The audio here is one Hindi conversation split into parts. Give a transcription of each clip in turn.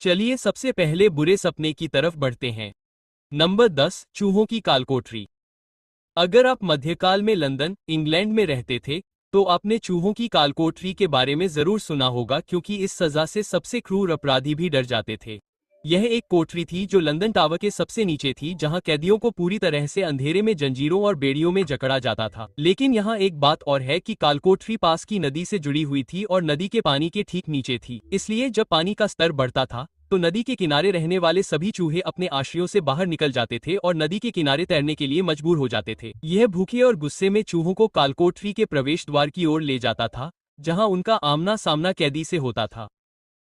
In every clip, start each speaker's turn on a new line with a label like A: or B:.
A: चलिए सबसे पहले बुरे सपने की तरफ बढ़ते हैं। नंबर 10, चूहों की कालकोठरी। अगर आप मध्यकाल में लंदन, इंग्लैंड में रहते थे, तो आपने चूहों की कालकोठरी के बारे में जरूर सुना होगा, क्योंकि इस सजा से सबसे क्रूर अपराधी भी डर जाते थे। यह एक कोठरी थी जो लंदन टावर के सबसे नीचे थी, जहां कैदियों को पूरी तरह से अंधेरे में जंजीरों और बेड़ियों में जकड़ा जाता था। लेकिन यहाँ एक बात और है कि कालकोठरी पास की नदी से जुड़ी हुई थी और नदी के पानी के ठीक नीचे थी। इसलिए जब पानी का स्तर बढ़ता था, तो नदी के किनारे रहने वाले सभी चूहे अपने आश्रयों से बाहर निकल जाते थे और नदी के किनारे तैरने के लिए मजबूर हो जाते थे। यह भूखे और गुस्से में चूहों को कालकोठरी के प्रवेश द्वार की ओर ले जाता था, जहां उनका आमना सामना कैदी से होता था।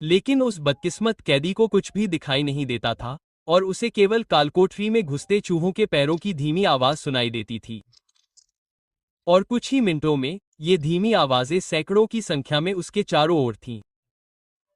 A: लेकिन उस बदकिस्मत कैदी को कुछ भी दिखाई नहीं देता था और उसे केवल कालकोठरी में घुसते चूहों के पैरों की धीमी आवाज सुनाई देती थी। और कुछ ही मिनटों में ये धीमी आवाजें सैकड़ों की संख्या में उसके चारों ओर थीं।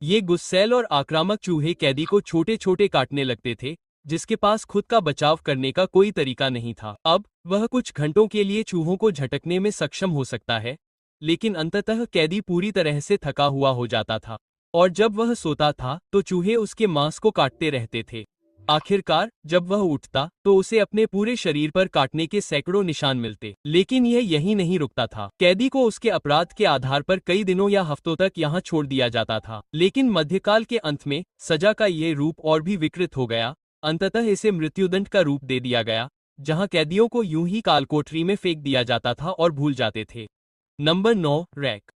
A: ये गुस्सैल और आक्रामक चूहे कैदी को छोटे छोटे काटने लगते थे, जिसके पास खुद का बचाव करने का कोई तरीका नहीं था। अब वह कुछ घंटों के लिए चूहों को झटकने में सक्षम हो सकता है, लेकिन अंततः कैदी पूरी तरह से थका हुआ हो जाता था और जब वह सोता था तो चूहे उसके मांस को काटते रहते थे। आखिरकार जब वह उठता तो उसे अपने पूरे शरीर पर काटने के सैकड़ों निशान मिलते। लेकिन यह यहीं नहीं रुकता था। कैदी को उसके अपराध के आधार पर कई दिनों या हफ्तों तक यहाँ छोड़ दिया जाता था। लेकिन मध्यकाल के अंत में सजा का ये रूप और भी विकृत हो गया। अंततः इसे मृत्युदंड का रूप दे दिया गया, जहाँ कैदियों को यूं ही कालकोठरी में फेंक दिया जाता था और भूल जाते थे। Number 9, rack.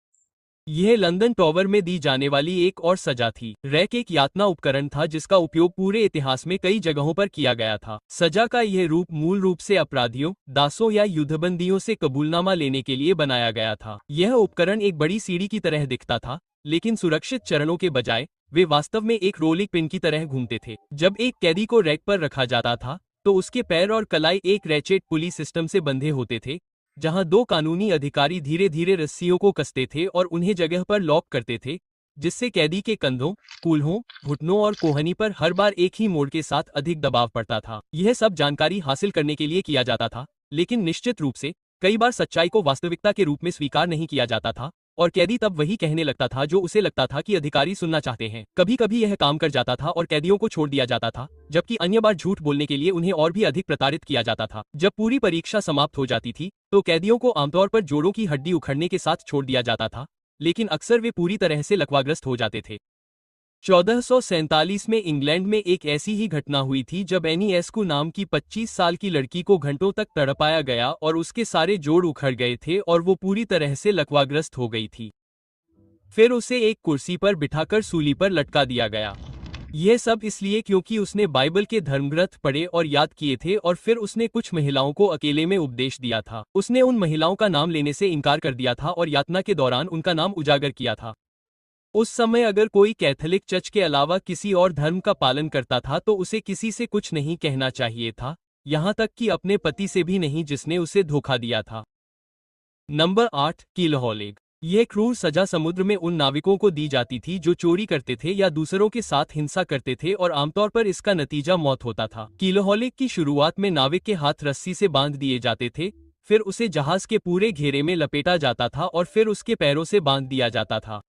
A: यह लंदन टॉवर में दी जाने वाली एक और सजा थी। रैक एक यातना उपकरण था जिसका उपयोग पूरे इतिहास में कई जगहों पर किया गया था। सजा का यह रूप मूल रूप से अपराधियों, दासों या युद्धबंदियों से कबूलनामा लेने के लिए बनाया गया था। यह उपकरण एक बड़ी सीढ़ी की तरह दिखता था, लेकिन सुरक्षित चरणों के बजाय वे वास्तव में एक रोलिंग पिन की तरह घूमते थे। जब एक कैदी को रैक पर रखा जाता था, तो उसके पैर और कलाई एक रैचेट पुली सिस्टम से बंधे होते थे, जहां दो कानूनी अधिकारी धीरे धीरे रस्सियों को कसते थे और उन्हें जगह पर लॉक करते थे, जिससे कैदी के कंधों, कूल्हों, घुटनों और कोहनी पर हर बार एक ही मोड़ के साथ अधिक दबाव पड़ता था। यह सब जानकारी हासिल करने के लिए किया जाता था, लेकिन निश्चित रूप से कई बार सच्चाई को वास्तविकता के रूप में स्वीकार नहीं किया जाता था और कैदी तब वही कहने लगता था जो उसे लगता था कि अधिकारी सुनना चाहते हैं। कभी कभी यह काम कर जाता था और कैदियों को छोड़ दिया जाता था, जबकि अन्य बार झूठ बोलने के लिए उन्हें और भी अधिक प्रताड़ित किया जाता था। जब पूरी परीक्षा समाप्त हो जाती थी, तो कैदियों को आमतौर पर जोड़ों की हड्डी उखड़ने के साथ छोड़ दिया जाता था, लेकिन अक्सर वे पूरी तरह से लकवाग्रस्त हो जाते थे। 1447 में इंग्लैंड में एक ऐसी ही घटना हुई थी जब एनी एस्कू नाम की 25 साल की लड़की को घंटों तक तड़पाया गया और उसके सारे जोड़ उखड़ गए थे और वो पूरी तरह से लकवाग्रस्त हो गई थी। फिर उसे एक कुर्सी पर बिठाकर सूली पर लटका दिया गया। यह सब इसलिए क्योंकि उसने बाइबल के धर्मग्रंथ पढ़े और याद किए थे और फिर उसने कुछ महिलाओं को अकेले में उपदेश दिया था। उसने उन महिलाओं का नाम लेने से इनकार कर दिया था और यातना के दौरान उनका नाम उजागर किया था। उस समय अगर कोई कैथोलिक चर्च के अलावा किसी और धर्म का पालन करता था तो उसे किसी से कुछ नहीं कहना चाहिए था, यहाँ तक कि अपने पति से भी नहीं जिसने उसे धोखा दिया था। नंबर 8, कीलहौलिग। यह क्रूर सजा समुद्र में उन नाविकों को दी जाती थी जो चोरी करते थे या दूसरों के साथ हिंसा करते थे और आमतौर पर इसका नतीजा मौत होता था। कीलहौलिग की शुरुआत में नाविक के हाथ रस्सी से बांध दिए जाते थे, फिर उसे जहाज के पूरे घेरे में लपेटा जाता था और फिर उसके पैरों से बांध दिया जाता था।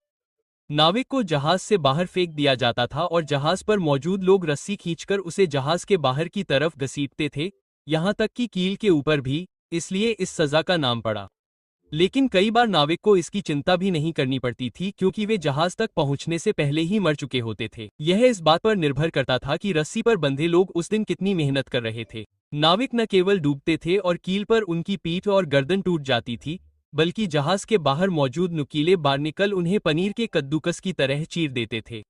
A: नाविक को जहाज से बाहर फेंक दिया जाता था और जहाज पर मौजूद लोग रस्सी खींचकर उसे जहाज के बाहर की तरफ घसीटते थे, यहाँ तक कि कील के ऊपर भी, इसलिए इस सजा का नाम पड़ा। लेकिन कई बार नाविक को इसकी चिंता भी नहीं करनी पड़ती थी, क्योंकि वे जहाज तक पहुंचने से पहले ही मर चुके होते थे। यह इस बात पर निर्भर करता था कि रस्सी पर बंधे लोग उस दिन कितनी मेहनत कर रहे थे। नाविक न केवल डूबते थे और कील पर उनकी पीठ और गर्दन टूट जाती थी, बल्कि जहाज के बाहर मौजूद नुकीले बार्निकल उन्हें पनीर के कद्दूकस की तरह चीर देते थे।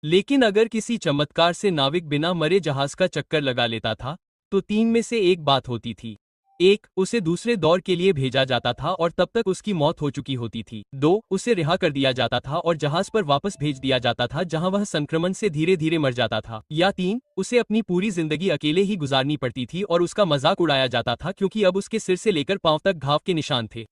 A: लेकिन अगर किसी चमत्कार से नाविक बिना मरे जहाज का चक्कर लगा लेता था, तो तीन में से एक बात होती थी। 1, उसे दूसरे दौर के लिए भेजा जाता था और तब तक उसकी मौत हो चुकी होती थी। 2, उसे रिहा कर दिया जाता था और जहाज पर वापस भेज दिया जाता था, जहां वह संक्रमण से धीरे धीरे मर जाता था। या 3, उसे अपनी पूरी जिंदगी अकेले ही गुजारनी पड़ती थी और उसका मजाक उड़ाया जाता था, क्योंकि अब उसके सिर से लेकर पांव तक घाव के निशान थे।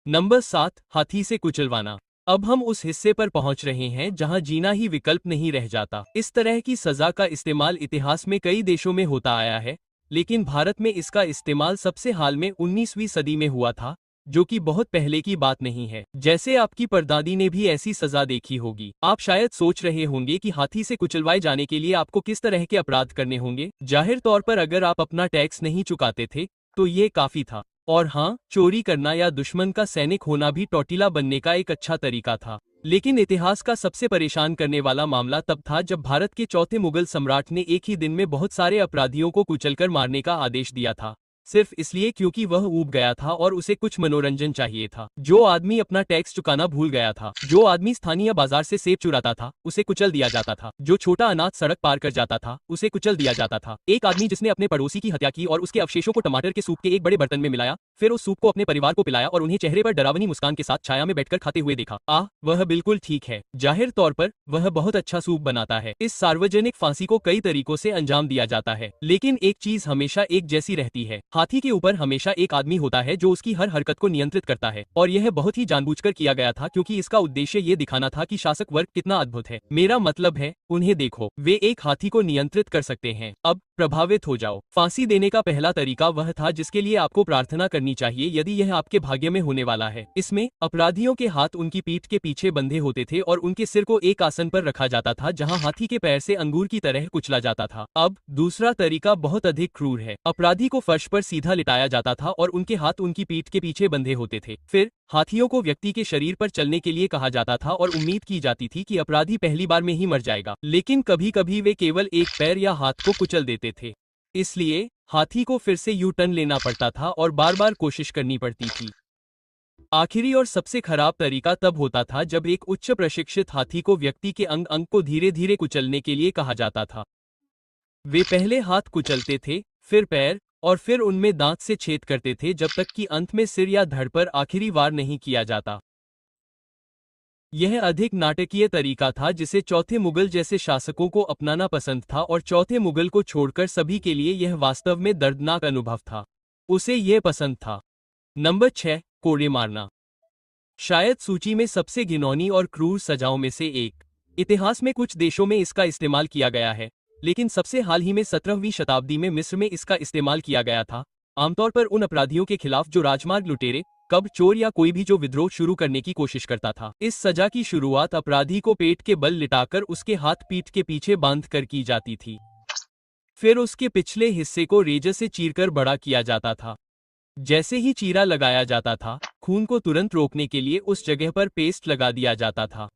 A: नंबर 7, हाथी से कुचलवाना। अब हम उस हिस्से पर पहुंच रहे हैं जहां जीना ही विकल्प नहीं रह जाता। इस तरह की सजा का इस्तेमाल इतिहास में कई देशों में होता आया है, लेकिन भारत में इसका इस्तेमाल सबसे हाल में 19वीं सदी में हुआ था, जो कि बहुत पहले की बात नहीं है। जैसे आपकी परदादी ने भी ऐसी सजा देखी होगी। आप शायद सोच रहे होंगे कि हाथी से कुचलवाए जाने के लिए आपको किस तरह के अपराध करने होंगे। जाहिर तौर पर अगर आप अपना टैक्स नहीं चुकाते थे तो ये काफी था। और हाँ, चोरी करना या दुश्मन का सैनिक होना भी टौटीला बनने का एक अच्छा तरीका था। लेकिन इतिहास का सबसे परेशान करने वाला मामला तब था जब भारत के चौथे मुगल सम्राट ने एक ही दिन में बहुत सारे अपराधियों को कुचलकर मारने का आदेश दिया था, सिर्फ इसलिए क्योंकि वह ऊब गया था और उसे कुछ मनोरंजन चाहिए था। जो आदमी अपना टैक्स चुकाना भूल गया था, जो आदमी स्थानीय बाजार से सेब चुराता था, उसे कुचल दिया जाता था। जो छोटा अनाथ सड़क पार कर जाता था, उसे कुचल दिया जाता था। एक आदमी जिसने अपने पड़ोसी की हत्या की और उसके अवशेषों को टमाटर के सूप के एक बड़े बर्तन में मिलाया, फिर उस सूप को अपने परिवार को पिलाया और उन्हें चेहरे पर डरावनी मुस्कान के साथ छाया में बैठकर खाते हुए देखा। वह बिल्कुल ठीक है। जाहिर तौर पर वह बहुत अच्छा सूप बनाता है। इस सार्वजनिक फांसी को कई तरीकों से अंजाम दिया जाता है, लेकिन एक चीज हमेशा एक जैसी रहती है। हाथी के ऊपर हमेशा एक आदमी होता है जो उसकी हर हरकत को नियंत्रित करता है, और यह बहुत ही जानबूझकर किया गया था क्योंकि इसका उद्देश्य ये दिखाना था कि शासक वर्ग कितना अद्भुत है। मेरा मतलब है, उन्हें देखो, वे एक हाथी को नियंत्रित कर सकते हैं। अब प्रभावित हो जाओ। फांसी देने का पहला तरीका वह था जिसके लिए आपको प्रार्थना करनी चाहिए यदि यह आपके भाग्य में होने वाला है। इसमें अपराधियों के हाथ उनकी पीठ के पीछे बंधे होते थे और उनके सिर को एक आसन पर रखा जाता था जहां हाथी के पैर से अंगूर की तरह कुचला जाता था। अब दूसरा तरीका बहुत अधिक क्रूर है। अपराधी को फर्श पर सीधा लिटाया जाता था और उनके हाथ उनकी पीठ के पीछे बंधे होते थे। फिर हाथियों को व्यक्ति के शरीर पर चलने के लिए कहा जाता था और उम्मीद की जाती थी कि अपराधी पहली बार में ही मर जाएगा, लेकिन कभी कभी वे केवल एक पैर या हाथ को कुचल देते थे। इसलिए हाथी को फिर से यू टर्न लेना पड़ता था और बार बार कोशिश करनी पड़ती थी। आखिरी और सबसे खराब तरीका तब होता था जब एक उच्च प्रशिक्षित हाथी को व्यक्ति के अंग अंग को धीरे धीरे कुचलने के लिए कहा जाता था। वे पहले हाथ कुचलते थे, फिर पैर, और फिर उनमें दांत से छेद करते थे जब तक कि अंत में सिर या धड़ पर आखिरी वार नहीं किया जाता। यह अधिक नाटकीय तरीका था जिसे चौथे मुगल जैसे शासकों को अपनाना पसंद था, और चौथे मुगल को छोड़कर सभी के लिए यह वास्तव में दर्दनाक अनुभव था। उसे यह पसंद था। नंबर 6, कोड़े मारना। शायद सूची में सबसे घिनौनी और क्रूर सजाओं में से एक। इतिहास में कुछ देशों में इसका इस्तेमाल किया गया है, लेकिन सबसे हाल ही में 17वीं शताब्दी में मिस्र में इसका इस्तेमाल किया गया था, आमतौर पर उन अपराधियों के खिलाफ जो राजमार्ग लुटेरे, कब चोर या कोई भी जो विद्रोह शुरू करने की कोशिश करता था। इस सजा की शुरुआत अपराधी को पेट के बल लिटाकर उसके हाथ पीठ के पीछे बांध कर की जाती थी। फिर उसके पिछले हिस्से को रेजर से चीरकर बड़ा किया जाता था। जैसे ही चीरा लगाया जाता था, खून को तुरंत रोकने के लिए उस जगह पर पेस्ट लगा दिया जाता था।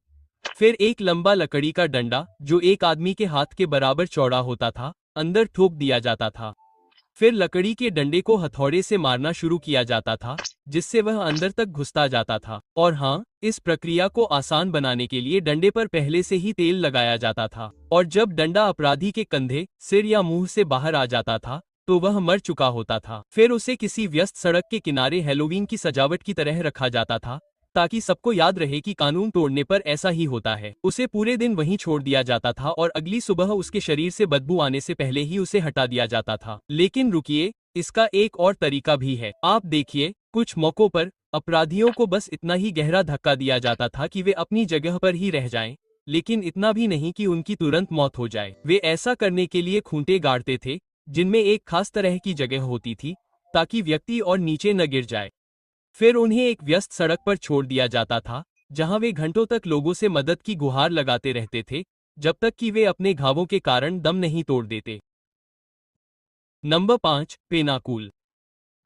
A: फिर एक लंबा लकड़ी का डंडा, जो एक आदमी के हाथ के बराबर चौड़ा होता था, अंदर ठोक दिया जाता था। फिर लकड़ी के डंडे को हथौड़े से मारना शुरू किया जाता था, जिससे वह अंदर तक घुसता जाता था। और हाँ, इस प्रक्रिया को आसान बनाने के लिए डंडे पर पहले से ही तेल लगाया जाता था, और जब डंडा अपराधी के कंधे, सिर या मुंह से बाहर आ जाता था तो वह मर चुका होता था। फिर उसे किसी व्यस्त सड़क के किनारे हैलोवीन की सजावट की तरह रखा जाता था, ताकि सबको याद रहे कि कानून तोड़ने पर ऐसा ही होता है। उसे पूरे दिन वहीं छोड़ दिया जाता था और अगली सुबह उसके शरीर से बदबू आने से पहले ही उसे हटा दिया जाता था। लेकिन रुकिए, इसका एक और तरीका भी है। आप देखिए, कुछ मौकों पर अपराधियों को बस इतना ही गहरा धक्का दिया जाता था कि वे अपनी जगह पर ही रह जाएं, लेकिन इतना भी नहीं कि उनकी तुरंत मौत हो जाए। वे ऐसा करने के लिए खूंटे गाड़ते थे, जिनमें एक खास तरह की जगह होती थी, ताकि व्यक्ति और नीचे न गिर जाए। फिर उन्हें एक व्यस्त सड़क पर छोड़ दिया जाता था, जहां वे घंटों तक लोगों से मदद की गुहार लगाते रहते थे, जब तक कि वे अपने घावों के कारण दम नहीं तोड़ देते। नंबर 5, पेनाकूल।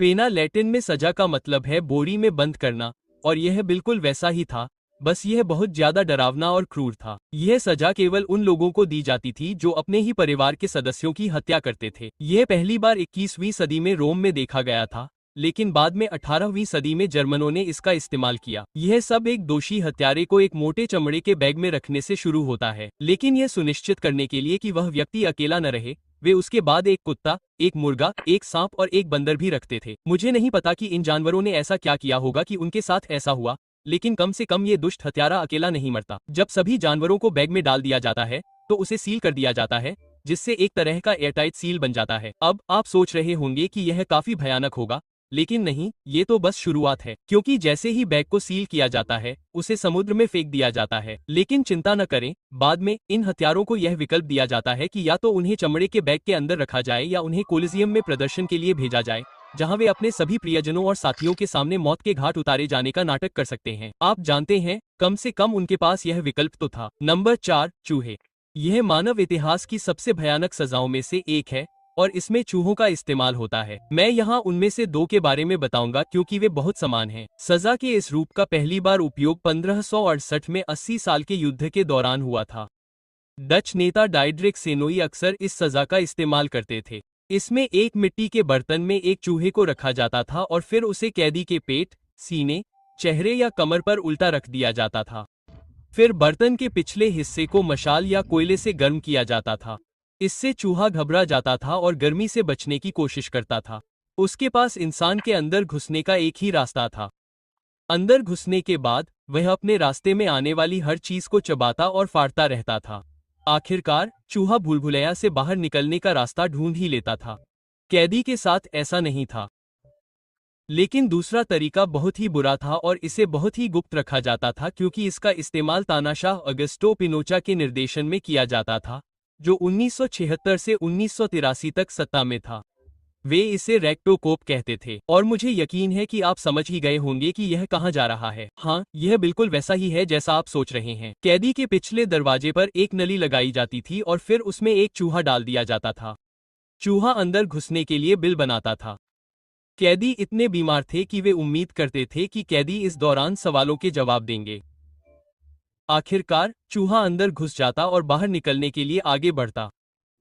A: पेना लैटिन में सजा का मतलब है बोरी में बंद करना, और यह बिल्कुल वैसा ही था, बस यह बहुत ज्यादा डरावना और क्रूर था। यह सजा केवल उन लोगों को दी जाती थी जो अपने ही परिवार के सदस्यों की हत्या करते थे। यह पहली बार 21वीं सदी में रोम में देखा गया था, लेकिन बाद में 18वीं सदी में जर्मनों ने इसका इस्तेमाल किया। यह सब एक दोषी हत्यारे को एक मोटे चमड़े के बैग में रखने से शुरू होता है, लेकिन यह सुनिश्चित करने के लिए कि वह व्यक्ति अकेला न रहे, वे उसके बाद एक कुत्ता, एक मुर्गा, एक सांप और एक बंदर भी रखते थे। मुझे नहीं पता कि इन जानवरों ने ऐसा क्या किया होगा कि उनके साथ ऐसा हुआ, लेकिन कम से कम ये दुष्ट हत्यारा अकेला नहीं मरता। जब सभी जानवरों को बैग में डाल दिया जाता है, तो उसे सील कर दिया जाता है, जिससे एक तरह का एयरटाइट सील बन जाता है। अब आप सोच रहे होंगे कि यह काफी भयानक होगा, लेकिन नहीं, ये तो बस शुरुआत है, क्योंकि जैसे ही बैग को सील किया जाता है, उसे समुद्र में फेंक दिया जाता है। लेकिन चिंता न करें, बाद में इन हत्यारों को यह विकल्प दिया जाता है कि या तो उन्हें चमड़े के बैग के अंदर रखा जाए या उन्हें कोलिजियम में प्रदर्शन के लिए भेजा जाए, जहां वे अपने सभी प्रियजनों और साथियों के सामने मौत के घाट उतारे जाने का नाटक कर सकते हैं। आप जानते हैं, कम से कम उनके पास यह विकल्प तो था। नंबर 4, चूहे। यह मानव इतिहास की सबसे भयानक सजाओं में से एक है और इसमें चूहों का इस्तेमाल होता है। मैं यहाँ उनमें से 2 के बारे में बताऊंगा क्योंकि वे बहुत समान हैं। सजा के इस रूप का पहली बार उपयोग 1568 में 80 साल के युद्ध के दौरान हुआ था। डच नेता डाइड्रिक सेनोई अक्सर इस सजा का इस्तेमाल करते थे। इसमें एक मिट्टी के बर्तन में एक चूहे को रखा जाता था और फिर उसे कैदी के पेट, सीने, चेहरे या कमर पर उल्टा रख दिया जाता था। फिर बर्तन के पिछले हिस्से को मशाल या कोयले से गर्म किया जाता था। इससे चूहा घबरा जाता था और गर्मी से बचने की कोशिश करता था। उसके पास इंसान के अंदर घुसने का एक ही रास्ता था। अंदर घुसने के बाद वह अपने रास्ते में आने वाली हर चीज को चबाता और फाड़ता रहता था। आखिरकार चूहा भूलभुलैया से बाहर निकलने का रास्ता ढूंढ ही लेता था। कैदी के साथ ऐसा नहीं था। लेकिन दूसरा तरीका बहुत ही बुरा था और इसे बहुत ही गुप्त रखा जाता था क्योंकि इसका इस्तेमाल तानाशाह अगस्टो पिनोचा के निर्देशन में किया जाता था, जो 1976 से 1983 तक सत्ता में था। वे इसे रेक्टोकोप कहते थे और मुझे यकीन है कि आप समझ ही गए होंगे कि यह कहां जा रहा है। हाँ, यह बिल्कुल वैसा ही है जैसा आप सोच रहे हैं। कैदी के पिछले दरवाजे पर एक नली लगाई जाती थी और फिर उसमें एक चूहा डाल दिया जाता था। चूहा अंदर घुसने के लिए बिल बनाता था। कैदी इतने बीमार थे कि वे उम्मीद करते थे कि कैदी इस दौरान सवालों के जवाब देंगे। आखिरकार चूहा अंदर घुस जाता और बाहर निकलने के लिए आगे बढ़ता।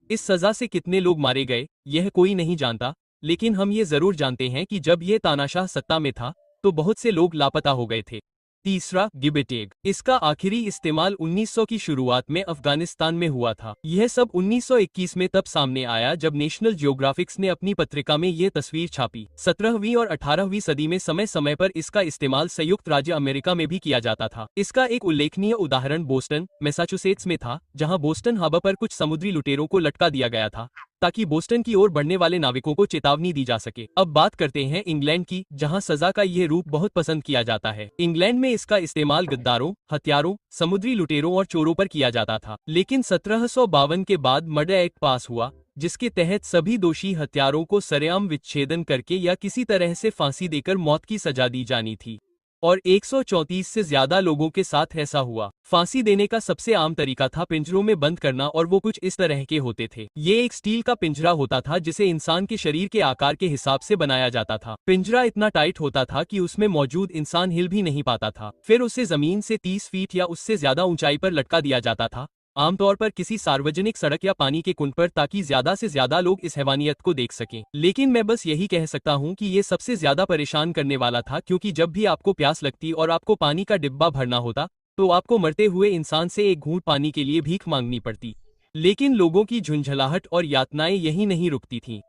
A: इस सजा से कितने लोग मारे गए, यह कोई नहीं जानता, लेकिन हम ये जरूर जानते हैं कि जब यह तानाशाह सत्ता में था, तो बहुत से लोग लापता हो गए थे। तीसरा, गिबेटेग। इसका आखिरी इस्तेमाल 1900 की शुरुआत में अफगानिस्तान में हुआ था। यह सब 1921 में तब सामने आया जब नेशनल जियोग्राफिक्स ने अपनी पत्रिका में यह तस्वीर छापी। 17वीं और 18वीं सदी में समय समय पर इसका इस्तेमाल संयुक्त राज्य अमेरिका में भी किया जाता था। इसका एक उल्लेखनीय उदाहरण बोस्टन, मैसाचुसेट्स में था, जहां बोस्टन हार्बर पर कुछ समुद्री लुटेरों को लटका दिया गया था ताकि बोस्टन की ओर बढ़ने वाले नाविकों को चेतावनी दी जा सके। अब बात करते हैं इंग्लैंड की, जहां सजा का यह रूप बहुत पसंद किया जाता है। इंग्लैंड में इसका इस्तेमाल गद्दारों, हत्यारों, समुद्री लुटेरों और चोरों पर किया जाता था। लेकिन 1752 के बाद मर्डर एक्ट पास हुआ, जिसके तहत सभी दोषी हत्यारों को सरेआम विच्छेदन करके या किसी तरह से फांसी देकर मौत की सजा दी जानी थी। और 134 से ज्यादा लोगों के साथ ऐसा हुआ। फांसी देने का सबसे आम तरीका था पिंजरों में बंद करना और वो कुछ इस तरह के होते थे। ये एक स्टील का पिंजरा होता था जिसे इंसान के शरीर के आकार के हिसाब से बनाया जाता था। पिंजरा इतना टाइट होता था कि उसमें मौजूद इंसान हिल भी नहीं पाता था। फिर उसे जमीन से 30 फीट या उससे ज्यादा ऊंचाई पर लटका दिया जाता था, आमतौर पर किसी सार्वजनिक सड़क या पानी के कुंड पर, ताकि ज्यादा से ज्यादा लोग इस हैवानियत को देख सकें। लेकिन मैं बस यही कह सकता हूं कि ये सबसे ज्यादा परेशान करने वाला था, क्योंकि जब भी आपको प्यास लगती और आपको पानी का डिब्बा भरना होता तो आपको मरते हुए इंसान से एक घूंट पानी के लिए भीख मांगनी पड़ती। लेकिन लोगों की झुंझलाहट और यातनाएं यही नहीं रुकती थीं,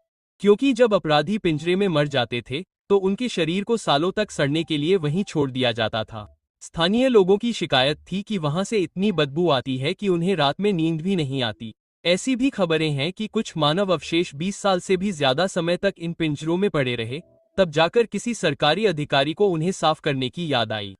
A: क्योंकि जब अपराधी पिंजरे में मर जाते थे तो उनके शरीर को सालों तक सड़ने के लिए वहीं छोड़ दिया जाता था। स्थानीय लोगों की शिकायत थी कि वहां से इतनी बदबू आती है कि उन्हें रात में नींद भी नहीं आती। ऐसी भी खबरें हैं कि कुछ मानव अवशेष 20 साल से भी ज्यादा समय तक इन पिंजरों में पड़े रहे, तब जाकर किसी सरकारी अधिकारी को उन्हें साफ करने की याद आई।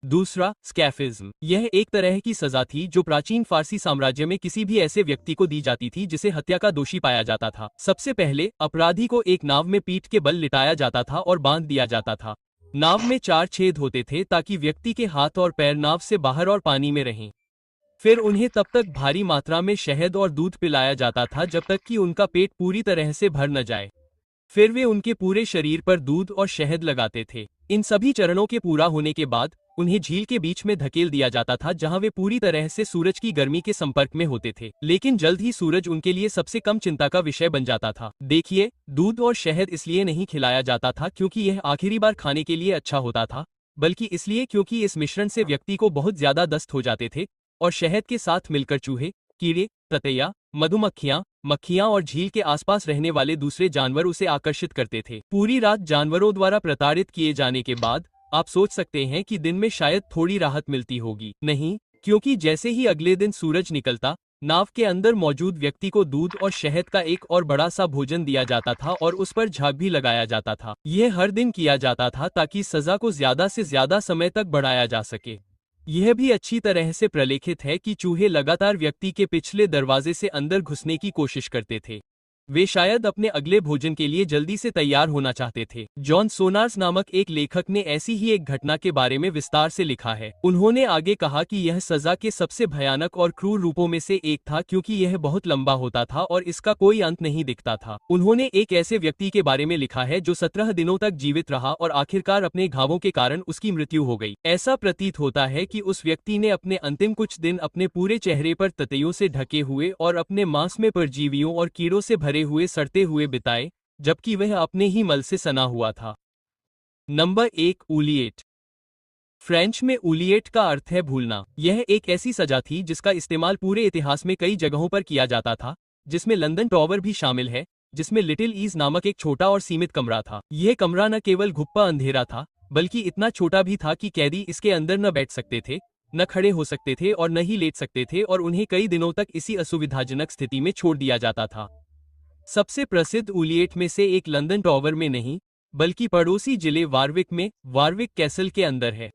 A: दूसरा, स्कैफिज्म। यह एक तरह की सजा थी जो प्राचीन फारसी साम्राज्य में किसी भी ऐसे व्यक्ति को दी जाती थी जिसे हत्या का दोषी पाया जाता था। सबसे पहले अपराधी को एक नाव में पीठ के बल लिटाया जाता था और बांध दिया जाता था। नाव में 4 छेद होते थे ताकि व्यक्ति के हाथ और पैर नाव से बाहर और पानी में रहें। फिर उन्हें तब तक भारी मात्रा में शहद और दूध पिलाया जाता था जब तक कि उनका पेट पूरी तरह से भर न जाए। फिर वे उनके पूरे शरीर पर दूध और शहद लगाते थे। इन सभी चरणों के पूरा होने के बाद उन्हें झील के बीच में धकेल दिया जाता था, जहां वे पूरी तरह से सूरज की गर्मी के संपर्क में होते थे। लेकिन जल्द ही सूरज उनके लिए सबसे कम चिंता का विषय बन जाता था। देखिए, दूध और शहद इसलिए नहीं खिलाया जाता था क्योंकि यह आखिरी बार खाने के लिए अच्छा होता था, बल्कि इसलिए क्योंकि इस मिश्रण से व्यक्ति को बहुत ज्यादा दस्त हो जाते थे और शहद के साथ मिलकर चूहे, कीड़े, ततैया, मधुमक्खियां, मक्खियां और झील के आसपास रहने वाले दूसरे जानवर उसे आकर्षित करते थे। पूरी रात जानवरों द्वारा प्रताड़ित किए जाने के बाद आप सोच सकते हैं कि दिन में शायद थोड़ी राहत मिलती होगी। नहीं, क्योंकि जैसे ही अगले दिन सूरज निकलता, नाव के अंदर मौजूद व्यक्ति को दूध और शहद का एक और बड़ा सा भोजन दिया जाता था और उस पर झाग भी लगाया जाता था। यह हर दिन किया जाता था ताकि सजा को ज्यादा से ज्यादा समय तक बढ़ाया जा सके। यह भी अच्छी तरह से प्रलेखित है कि चूहे लगातार व्यक्ति के पिछले दरवाजे से अंदर घुसने की कोशिश करते थे। वे शायद अपने अगले भोजन के लिए जल्दी से तैयार होना चाहते थे। जॉन सोनार्स नामक एक लेखक ने ऐसी ही एक घटना के बारे में विस्तार से लिखा है। उन्होंने आगे कहा कि यह सजा के सबसे भयानक और क्रूर रूपों में से एक था, क्योंकि यह बहुत लंबा होता था और इसका कोई अंत नहीं दिखता था। उन्होंने एक ऐसे व्यक्ति के बारे में लिखा है जो 17 दिनों तक जीवित रहा और आखिरकार अपने घावों के कारण उसकी मृत्यु हो गई। ऐसा प्रतीत होता है कि उस व्यक्ति ने अपने अंतिम कुछ दिन अपने पूरे चेहरे पर ततैयों से ढके हुए और अपने मांस में परजीवियों और कीड़ों से भरे हुए सड़ते हुए बिताए, जबकि वह अपने ही मल से सना हुआ था। नंबर 1, ऊलिएट। फ्रेंच में ऊलिएट का अर्थ है भूलना। यह एक ऐसी सजा थी जिसका इस्तेमाल पूरे इतिहास में कई जगहों पर किया जाता था, जिसमें लंदन टॉवर भी शामिल है, जिसमें लिटिल ईज नामक एक छोटा और सीमित कमरा था। यह कमरा न केवल घुप्पा अंधेरा था, बल्कि इतना छोटा भी था कि कैदी इसके अंदर न बैठ सकते थे, न खड़े हो सकते थे और न ही लेट सकते थे, और उन्हें कई दिनों तक इसी असुविधाजनक स्थिति में छोड़ दिया जाता था। सबसे प्रसिद्ध ऊलिएट में से एक लंदन टॉवर में नहीं, बल्कि पड़ोसी जिले वारविक में वारविक कैसल के अंदर है।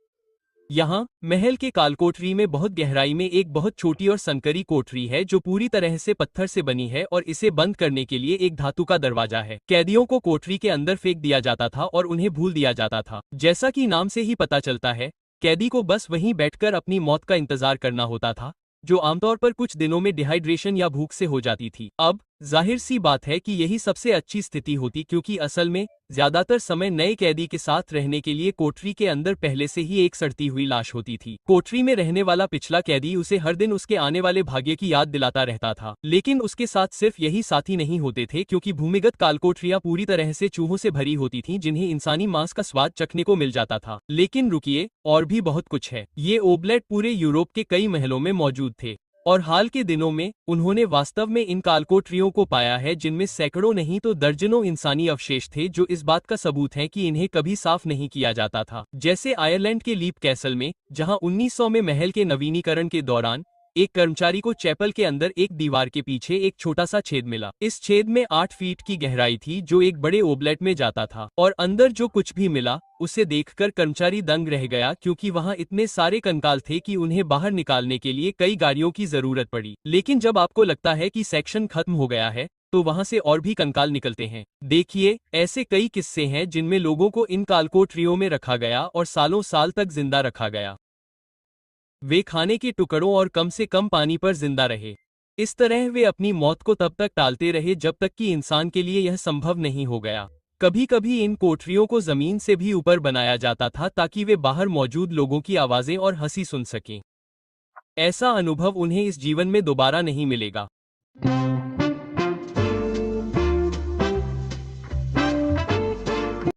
A: यहाँ महल के कालकोठरी में बहुत गहराई में एक बहुत छोटी और संकरी कोठरी है जो पूरी तरह से पत्थर से बनी है, और इसे बंद करने के लिए एक धातु का दरवाजा है। कैदियों को कोठरी के अंदर फेंक दिया जाता था और उन्हें भूल दिया जाता था। जैसा कि नाम से ही पता चलता है, कैदी को बस वहीं बैठकर अपनी मौत का इंतजार करना होता था, जो आमतौर पर कुछ दिनों में डिहाइड्रेशन या भूख से हो जाती थी। अब जाहिर सी बात है कि यही सबसे अच्छी स्थिति होती, क्योंकि असल में ज्यादातर समय नए कैदी के साथ रहने के लिए कोठरी के अंदर पहले से ही एक सड़ती हुई लाश होती थी। कोठरी में रहने वाला पिछला कैदी उसे हर दिन उसके आने वाले भाग्य की याद दिलाता रहता था। लेकिन उसके साथ सिर्फ यही साथी नहीं होते थे, क्योंकि भूमिगत कालकोठरियां पूरी तरह से चूहों से भरी होती थीं, जिन्हें इंसानी मांस का स्वाद चखने को मिल जाता था। लेकिन रुकिए, और भी बहुत कुछ है। ये ओबलेट पूरे यूरोप के कई महलों में मौजूद थे, और हाल के दिनों में उन्होंने वास्तव में इन कालकोठरियों को पाया है, जिनमें सैकड़ों नहीं तो दर्जनों इंसानी अवशेष थे, जो इस बात का सबूत है कि इन्हें कभी साफ नहीं किया जाता था। जैसे आयरलैंड के लीप कैसल में, जहां 1900 में महल के नवीनीकरण के दौरान एक कर्मचारी को चैपल के अंदर एक दीवार के पीछे एक छोटा सा छेद मिला। इस छेद में 8 फीट की गहराई थी, जो एक बड़े ओबलेट में जाता था, और अंदर जो कुछ भी मिला उसे देखकर कर्मचारी दंग रह गया, क्योंकि वहां इतने सारे कंकाल थे कि उन्हें बाहर निकालने के लिए कई गाड़ियों की जरूरत पड़ी। लेकिन जब आपको लगता है कि सेक्शन खत्म हो गया है, तो वहां से और भी कंकाल निकलते हैं। देखिए, ऐसे कई किस्से हैं जिनमें लोगों को इन कालकोठरियों में रखा गया और सालों साल तक जिंदा रखा गया। वे खाने के टुकड़ों और कम से कम पानी पर जिंदा रहे। इस तरह वे अपनी मौत को तब तक टालते रहे जब तक कि इंसान के लिए यह संभव नहीं हो गया। कभी कभी इन कोठरियों को जमीन से भी ऊपर बनाया जाता था, ताकि वे बाहर मौजूद लोगों की आवाजें और हंसी सुन सकें। ऐसा अनुभव उन्हें इस जीवन में दोबारा नहीं मिलेगा।